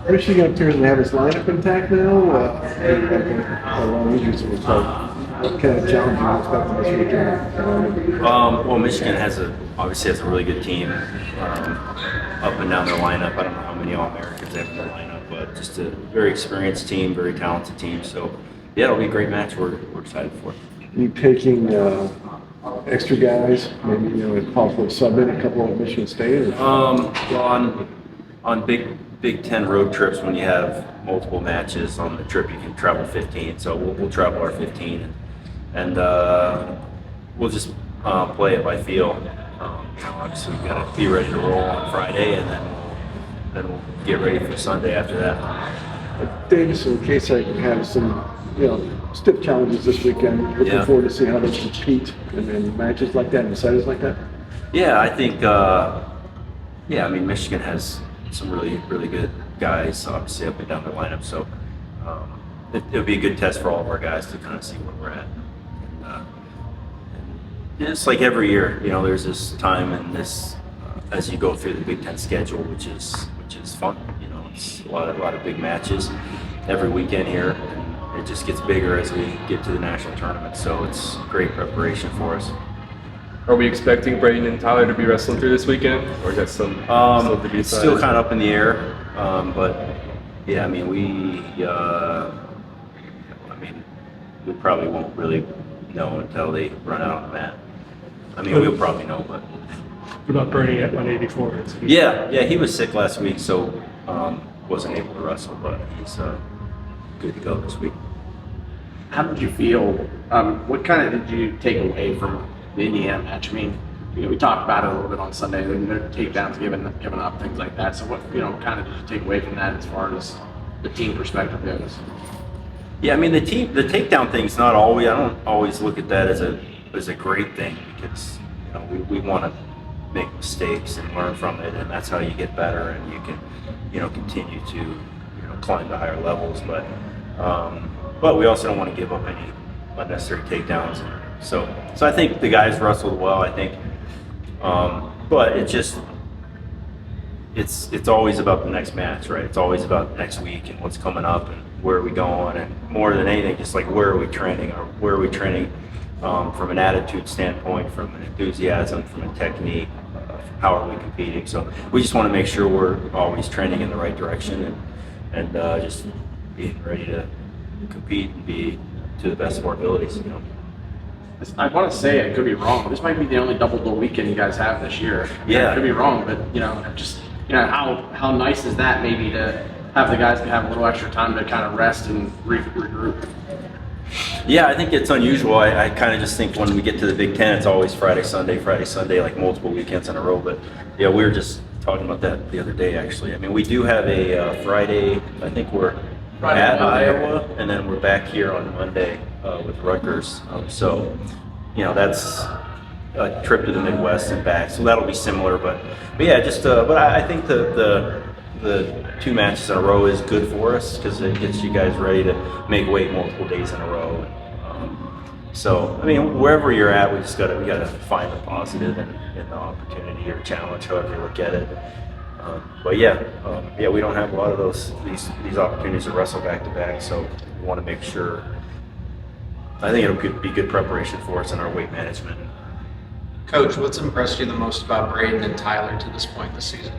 Michigan appears to have its lineup intact now. How long injuries it was like. What kind of challenge do you expect this weekend? Well, Michigan obviously has a really good team up and down their lineup. I don't know how many All-Americans they have in their lineup, but just a very experienced team, very talented team. So, yeah, it'll be a great match. We're excited for it. You taking extra guys, maybe if possible sub in a couple of Michigan State? Well, on Big Ten road trips, when you have multiple matches on the trip, you can travel 15. So we'll travel our 15, and we'll just play it by feel. Obviously we've got to be ready to roll on Friday, and then we'll get ready for Sunday after that. Davis and Kasak have some, stiff challenges this weekend. Looking forward to see how they compete in matches like that and settings like that. Yeah, I think. Michigan has some really, really good guys, obviously up and down their lineup. So it'll be a good test for all of our guys to kind of see where we're at. And it's like every year, there's this time and this as you go through the Big Ten schedule, which is fun. It's a lot of big matches every weekend here. And it just gets bigger as we get to the national tournament. So it's great preparation for us. Are we expecting Braedan and Tyler to be wrestling through this weekend, or is that still to be decided? It's still kind of up in the air, but yeah, we probably won't really know until they run out on the mat. We'll probably know, but. What about Bernie at 184? Yeah, he was sick last week, so wasn't able to wrestle, but he's good to go this week. How did you feel? What kind of did you take away from the Indiana match? We talked about it a little bit on Sunday, their takedowns given up, things like that. So what kind of did you take away from that as far as the team perspective goes? Yeah, the takedown thing's not always. I don't always look at that as a great thing, because we want to make mistakes and learn from it, and that's how you get better and you can continue to climb to higher levels. But we also don't want to give up any unnecessary takedowns. So I think the guys wrestled well. I think, but it's always about the next match, right? It's always about next week and what's coming up and where are we going, and more than anything, just like where are we training, or where are we training from an attitude standpoint, from an enthusiasm, from a technique, how are we competing? So we just want to make sure we're always training in the right direction and just being ready to compete and be to the best of our abilities. I want to say, I could be wrong, this might be the only double weekend you guys have this year. Yeah. I could be wrong, but how nice is that maybe to have the guys have a little extra time to kind of rest and regroup? Yeah, I think it's unusual. I kind of just think when we get to the Big Ten, it's always Friday, Sunday, like multiple weekends in a row. But yeah, we were just talking about that the other day, actually. We do have a Friday. I think we're at Iowa, and then we're back here on Monday with Rutgers. So that's a trip to the Midwest and back. So that'll be similar. But yeah, but I think the 2 matches in a row is good for us, because it gets you guys ready to make weight multiple days in a row. Wherever you're at, we gotta find the positive in the opportunity or challenge, however you look at it. We don't have a lot of these opportunities to wrestle back to back, so we want to make sure. I think it'll be good preparation for us in our weight management. Coach, what's impressed you the most about Braedan and Tyler to this point this season?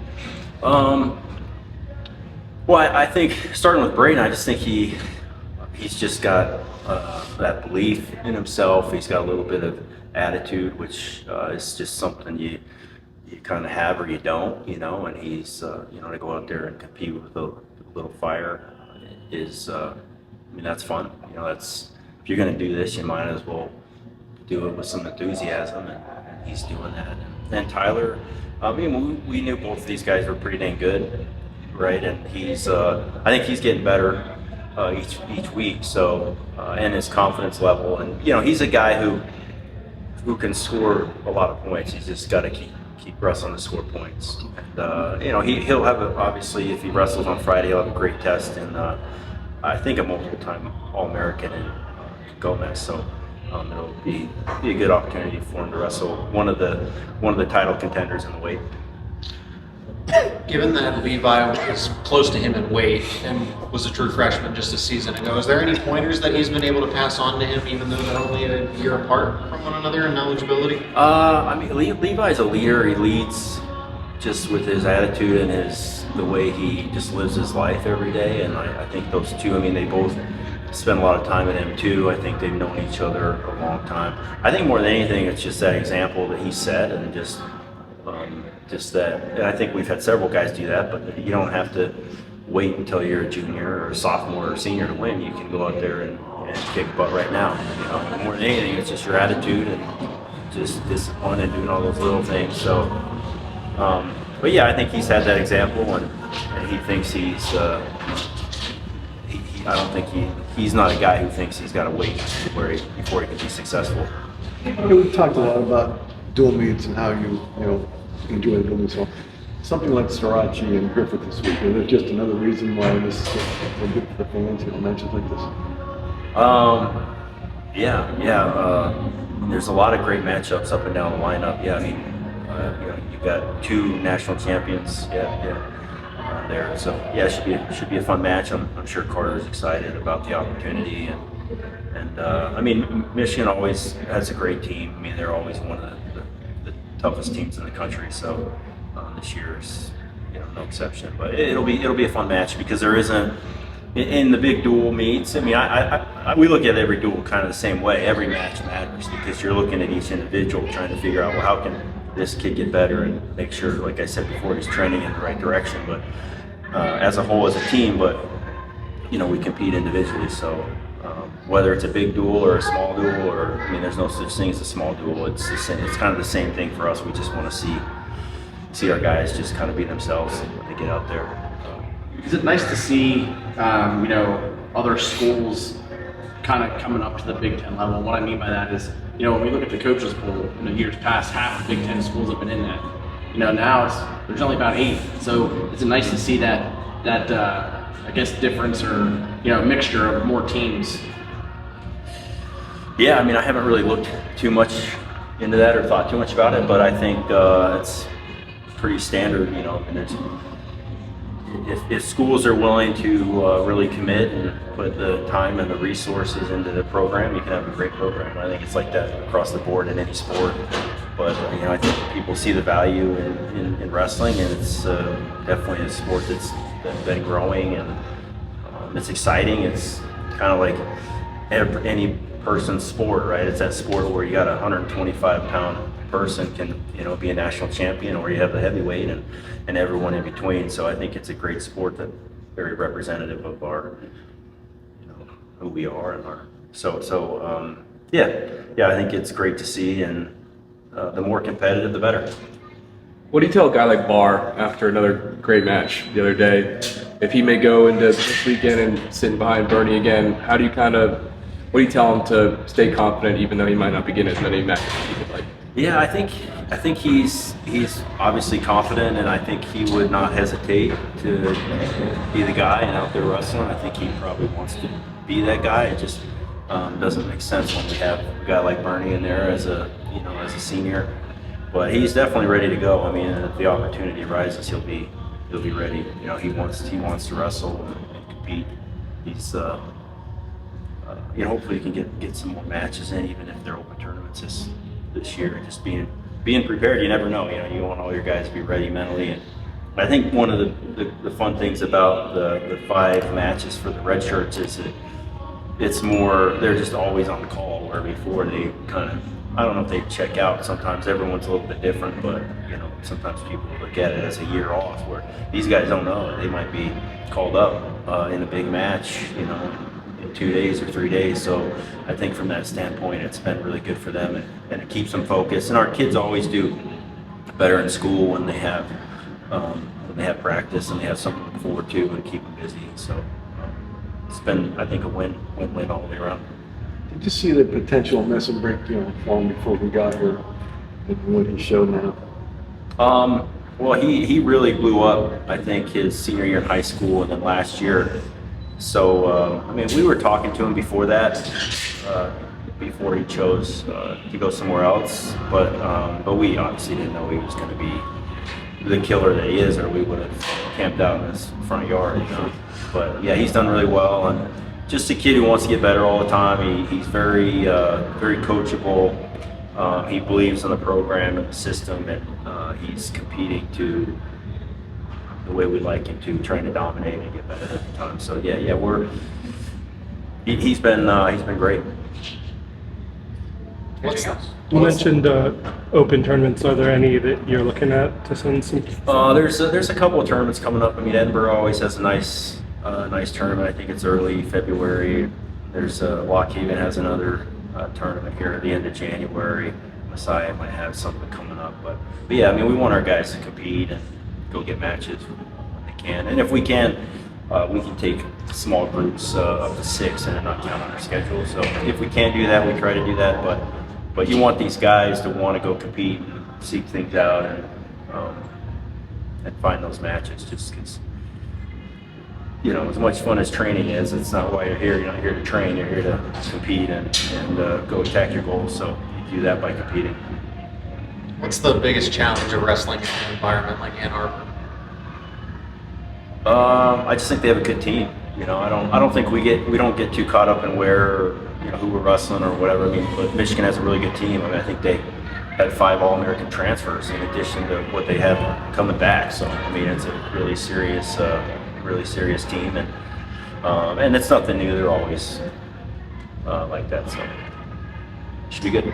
Well, I think starting with Braedan, I just think he's just got that belief in himself. He's got a little bit of attitude, which is just something you kind of have or you don't, and he's, to go out there and compete with a little fire is, that's fun. If you're going to do this, you might as well do it with some enthusiasm, and he's doing that. And then Tyler, we knew both of these guys were pretty dang good, right? And I think he's getting better each week. So, and his confidence level, and he's a guy who can score a lot of points. He's just got to keep wrestling to score points. And he'll have obviously, if he wrestles on Friday, he'll have a great test, and I think a multiple-time All-American in Gomez. So it'll be a good opportunity for him to wrestle one of the title contenders in the weight. Given that Levi is close to him in weight and was a true freshman just a season ago, is there any pointers that he's been able to pass on to him, even though they're only a year apart from one another in eligibility? I mean, Levi's a leader. He leads just with his attitude and the way he just lives his life every day. And I think those two, I mean, they both spend a lot of time with him too. I think they've known each other a long time. I think more than anything, it's just that example that he set, and just that. And I think we've had several guys do that, but you don't have to wait until you're a junior or a sophomore or senior to win. You can go out there and kick butt right now. You know, more than anything, it's just your attitude and just discipline and doing all those little things. So, but yeah, I think he's had that example, and he thinks he's. I don't think he's not a guy who thinks he's got to wait before he can be successful. We've talked a lot about dual meets and how you enjoy the dual meets. So something like Starocci and Griffith this week, is there just another reason why this is so good for the fans, matches like this? There's a lot of great matchups up and down the lineup. Yeah, I mean, you've got two national champions. There, so yeah, it should be a fun match. I'm sure Carter's excited about the opportunity, and I mean, Michigan always has a great team. I mean, they're always one of the toughest teams in the country. So this year's no exception. But it'll be a fun match because there isn't in the big dual meets. I mean, we look at every duel kind of the same way. Every match matters because you're looking at each individual, trying to figure out, well, how can this kid get better, and make sure, like I said before, he's trending in the right direction. But as a whole, as a team, but we compete individually. So whether it's a big duel or a small duel, or I mean, there's no such thing as a small duel. It's kind of the same thing for us. We just want to see our guys just kind of be themselves when they get out there. Is it nice to see other schools kind of coming up to the Big Ten level? What I mean by that is, when we look at the coaches poll in the years past, half the Big Ten schools have been in that. Now there's only about 8. So is it nice to see that I guess difference, or mixture of more teams? Yeah, I mean, I haven't really looked too much into that or thought too much about it, but I think it's pretty standard. And if schools are willing to really commit and put the time and the resources into the program, you can have a great program. I think it's like that across the board in any sport. But I think people see the value in wrestling, and it's definitely a sport that's been growing, and it's exciting. It's kind of like any person's sport, right? It's that sport where you got a 125-pound person can be a national champion, or you have the heavyweight and everyone in between. So I think it's a great sport that's very representative of our who we are and our I think it's great to see, and the more competitive, the better. What do you tell a guy like Barr after another great match the other day? If he may go into this weekend and sitting behind Bernie again, what do you tell him to stay confident, even though he might not be getting as many matches as he would like? Yeah, I think he's obviously confident, and I think he would not hesitate to be the guy and out there wrestling. I think he probably wants to be that guy. It just doesn't make sense when we have a guy like Bernie in there as a senior. But he's definitely ready to go. I mean, if the opportunity arises, he'll be ready. He wants to wrestle and compete. He's hopefully he can get some more matches in, even if they're open tournaments this year. Just being prepared. You never know. You want all your guys to be ready mentally. And I think one of the fun things about the 5 matches for the red shirts is that it's more, they're just always on call, where before they kind of, I don't know if they check out. Sometimes everyone's a little bit different, but sometimes people look at it as a year off, where these guys don't know. They might be called up in a big match, in 2 days or 3 days. So I think from that standpoint, it's been really good for them, and it keeps them focused. And our kids always do better in school when they have practice and they have something to look forward to and keep them busy. So it's been, I think, a win-win all the way around. Did you see the potential mess and break, for him before we got here, and what he showed now? Well, he really blew up, I think, his senior year in high school, and then last year. So, we were talking to him before that, before he chose to go somewhere else, but we obviously didn't know he was going to be, the killer that he is, or we would have camped out in his front yard. But yeah, he's done really well, and just a kid who wants to get better all the time. He's very very coachable. He believes in the program and the system, and he's competing to the way we like him to, trying to dominate and get better every time. So yeah, he's been great. Anything else? You mentioned open tournaments. Are there any that you're looking at to send some? There's a couple of tournaments coming up. I mean, Edinburgh always has a nice tournament. I think it's early February. There's Waukegan has another tournament here at the end of January. Messiah might have something coming up, but yeah, I mean, we want our guys to compete and go get matches when they can, and if we can take small groups up to 6 and not count on our schedule. So if we can do that, we try to do that. But you want these guys to want to go compete and seek things out and find those matches, just because, as much fun as training is, it's not why you're here. You're not here to train. You're here to compete and go attack your goals. So you do that by competing. What's the biggest challenge of wrestling in an environment like Ann Arbor? I just think they have a good team. I don't think we don't get too caught up in where who we're wrestling or whatever. I mean, but Michigan has a really good team. I mean, I think they had 5 All-American transfers in addition to what they have coming back. So I mean, it's a really serious team, and it's nothing new. They're always like that. So it should be good.